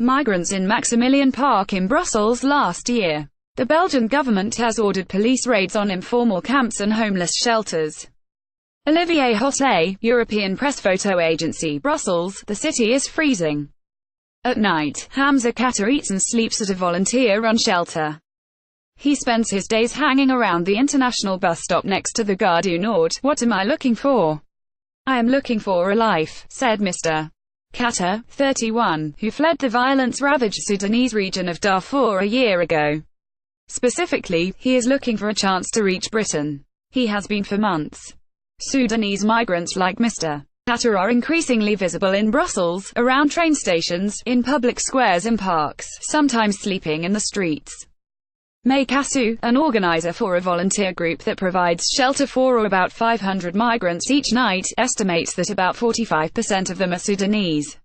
migrants in Maximilian Park in Brussels last year. The Belgian government has ordered police raids on informal camps and homeless shelters. Olivier Hoslet, European Pressphoto Agency Brussels, the city is freezing. At night, Hamza Khater eats and sleeps at a volunteer-run shelter. He spends his days hanging around the international bus stop next to the Gare du Nord. "What am I looking for? I am looking for a life," said Mr. Khater, 31, who fled the violence-ravaged Sudanese region of Darfur a year ago. Specifically, he is looking for a chance to reach Britain. He has been for months. Sudanese migrants like Mr. Khater are increasingly visible in Brussels, around train stations, in public squares and parks, sometimes sleeping in the streets. Mei Kassou, an organizer for a volunteer group that provides shelter for about 500 migrants each night, estimates that about 45% of them are Sudanese.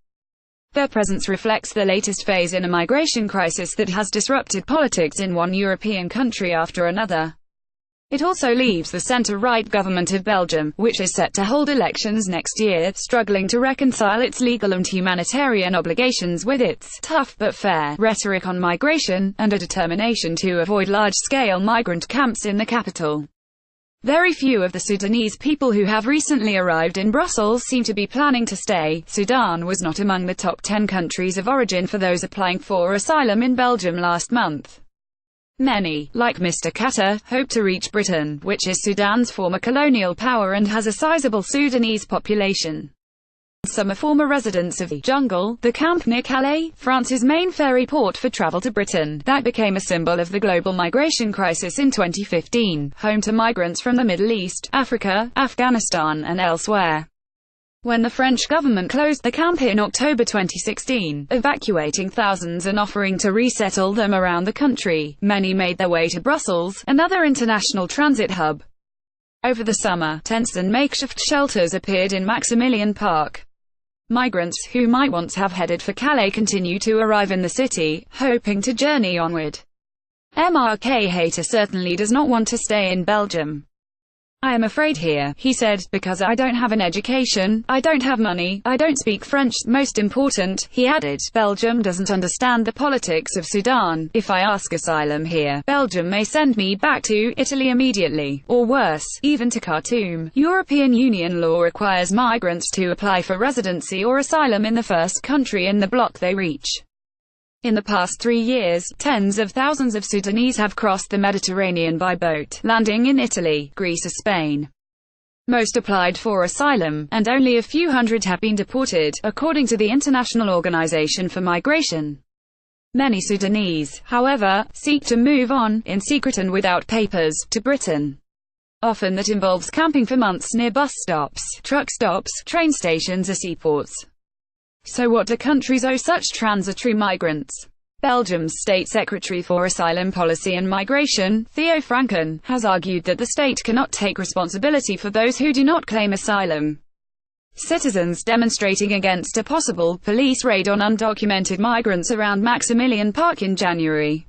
Their presence reflects the latest phase in a migration crisis that has disrupted politics in one European country after another. It also leaves the centre-right government of Belgium, which is set to hold elections next year, struggling to reconcile its legal and humanitarian obligations with its tough but fair rhetoric on migration, and a determination to avoid large-scale migrant camps in the capital. Very few of the Sudanese people who have recently arrived in Brussels seem to be planning to stay. Sudan was not among the top 10 countries of origin for those applying for asylum in Belgium last month. Many, like Mr. Khater, hope to reach Britain, which is Sudan's former colonial power and has a sizable Sudanese population. Some are former residents of the jungle, the camp near Calais, France's main ferry port for travel to Britain, that became a symbol of the global migration crisis in 2015, home to migrants from the Middle East, Africa, Afghanistan, and elsewhere. When the French government closed the camp in October 2016, evacuating thousands and offering to resettle them around the country, many made their way to Brussels, another international transit hub. Over the summer, tents and makeshift shelters appeared in Maximilian Park. Migrants, who might once have headed for Calais, continue to arrive in the city, hoping to journey onward. Mr. Khater certainly does not want to stay in Belgium. "I am afraid here," he said, "because I don't have an education, I don't have money, I don't speak French. Most important," he added, "Belgium doesn't understand the politics of Sudan. If I ask asylum here, Belgium may send me back to Italy immediately, or worse, even to Khartoum." European Union law requires migrants to apply for residency or asylum in the first country in the bloc they reach. In the past 3 years, tens of thousands of Sudanese have crossed the Mediterranean by boat, landing in Italy, Greece or Spain. Most applied for asylum, and only a few hundred have been deported, according to the International Organization for Migration. Many Sudanese, however, seek to move on, in secret and without papers, to Britain. Often that involves camping for months near bus stops, truck stops, train stations or seaports. So what do countries owe such transitory migrants? Belgium's State Secretary for Asylum Policy and Migration, Theo Franken, has argued that the state cannot take responsibility for those who do not claim asylum. Citizens demonstrating against a possible police raid on undocumented migrants around Maximilian Park in January.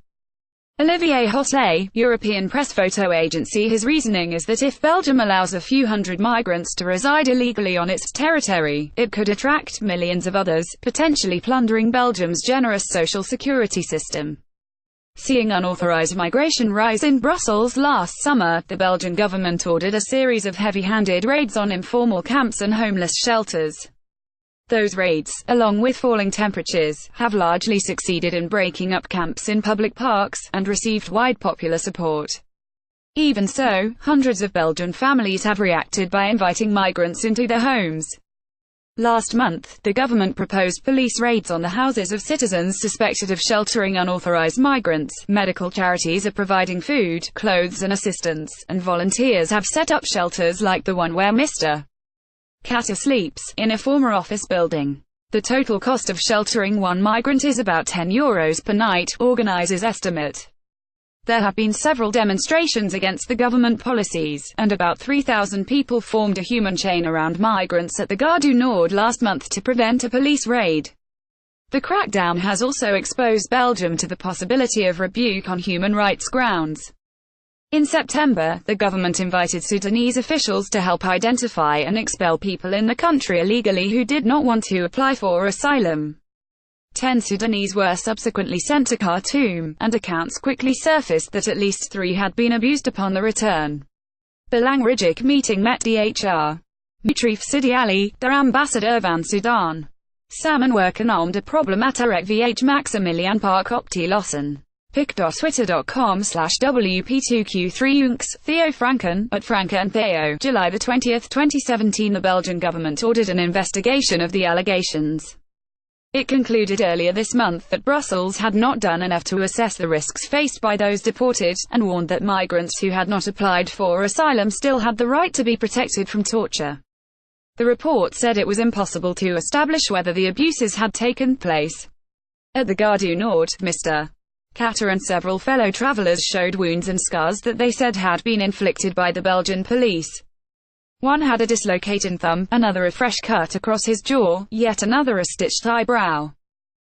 Olivier Hoslet, European Pressphoto Agency, his reasoning is that if Belgium allows a few hundred migrants to reside illegally on its territory, it could attract millions of others, potentially plundering Belgium's generous social security system. Seeing unauthorized migration rise in Brussels last summer, the Belgian government ordered a series of heavy-handed raids on informal camps and homeless shelters. Those raids, along with falling temperatures, have largely succeeded in breaking up camps in public parks, and received wide popular support. Even so, hundreds of Belgian families have reacted by inviting migrants into their homes. Last month, the government proposed police raids on the houses of citizens suspected of sheltering unauthorized migrants. Medical charities are providing food, clothes and assistance, and volunteers have set up shelters like the one where Mr. Khater sleeps, in a former office building. The total cost of sheltering one migrant is about €10 per night, organizers estimate. There have been several demonstrations against the government policies, and about 3,000 people formed a human chain around migrants at the Gare du Nord last month to prevent a police raid. The crackdown has also exposed Belgium to the possibility of rebuke on human rights grounds. In September, the government invited Sudanese officials to help identify and expel people in the country illegally who did not want to apply for asylum. 10 Sudanese were subsequently sent to Khartoum, and accounts quickly surfaced that at least 3 had been abused upon the return. The Langrijik meeting met Dr. Mutrif Sidi Ali, the ambassador van Sudan. Samenwerken om de problematic vh Maximilian Park optilossen. pic.twitter.com/WP2Q3 Theo Franken, at Franke and Theo. July 20, 2017. The Belgian government ordered an investigation of the allegations. It concluded earlier this month that Brussels had not done enough to assess the risks faced by those deported, and warned that migrants who had not applied for asylum still had the right to be protected from torture. The report said it was impossible to establish whether the abuses had taken place. At the Gare du Nord, Mr. Khater and several fellow travelers showed wounds and scars that they said had been inflicted by the Belgian police. One had a dislocated thumb, another a fresh cut across his jaw, yet another a stitched eyebrow.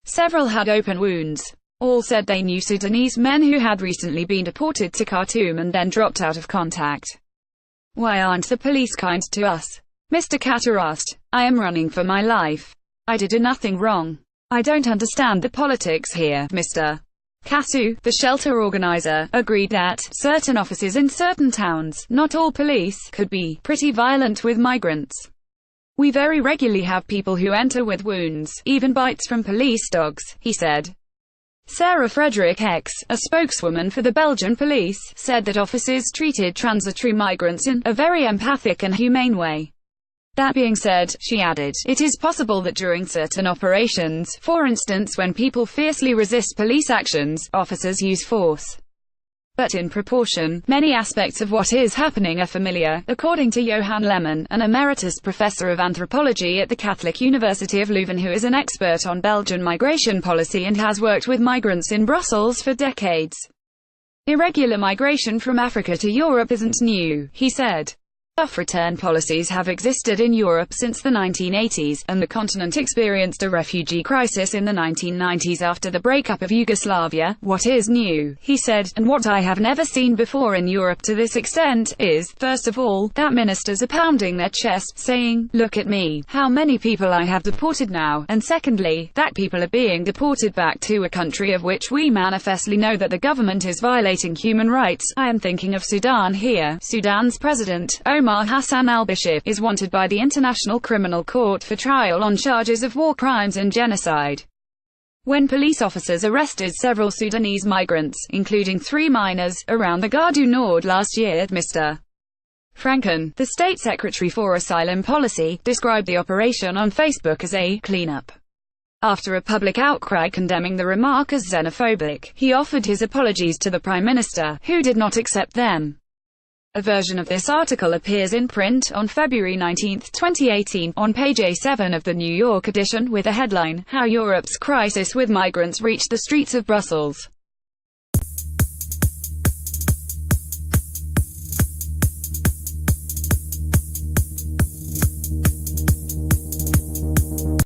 Several had open wounds. All said they knew Sudanese men who had recently been deported to Khartoum and then dropped out of contact. "Why aren't the police kind to us?" Mr. Khater asked. "I am running for my life. I did nothing wrong. I don't understand the politics here." Mr. Kassou, the shelter organizer, agreed that certain officers in certain towns, not all police, could be pretty violent with migrants. "We very regularly have people who enter with wounds, even bites from police dogs," he said. Sarah Frederick X, a spokeswoman for the Belgian police, said that officers treated transitory migrants in a very empathic and humane way. That being said, she added, it is possible that during certain operations, for instance when people fiercely resist police actions, officers use force. But in proportion, many aspects of what is happening are familiar, according to Johan Lemon, an emeritus professor of anthropology at the Catholic University of Leuven who is an expert on Belgian migration policy and has worked with migrants in Brussels for decades. "Irregular migration from Africa to Europe isn't new," he said. Tough return policies have existed in Europe since the 1980s, and the continent experienced a refugee crisis in the 1990s after the breakup of Yugoslavia. "What is new," he said, "and what I have never seen before in Europe to this extent, is, first of all, that ministers are pounding their chests, saying, 'Look at me, how many people I have deported now,' and secondly, that people are being deported back to a country of which we manifestly know that the government is violating human rights. I am thinking of Sudan here. Sudan's president, Omar Hassan al-Bashir, is wanted by the International Criminal Court for trial on charges of war crimes and genocide." When police officers arrested several Sudanese migrants, including 3 minors, around the Gare du Nord last year, Mr. Franken, the state secretary for asylum policy, described the operation on Facebook as a cleanup. After a public outcry condemning the remark as xenophobic, he offered his apologies to the Prime Minister, who did not accept them. A version of this article appears in print on February 19, 2018, on page A7 of the New York edition, with a headline, "How Europe's Crisis with Migrants Reached the Streets of Brussels."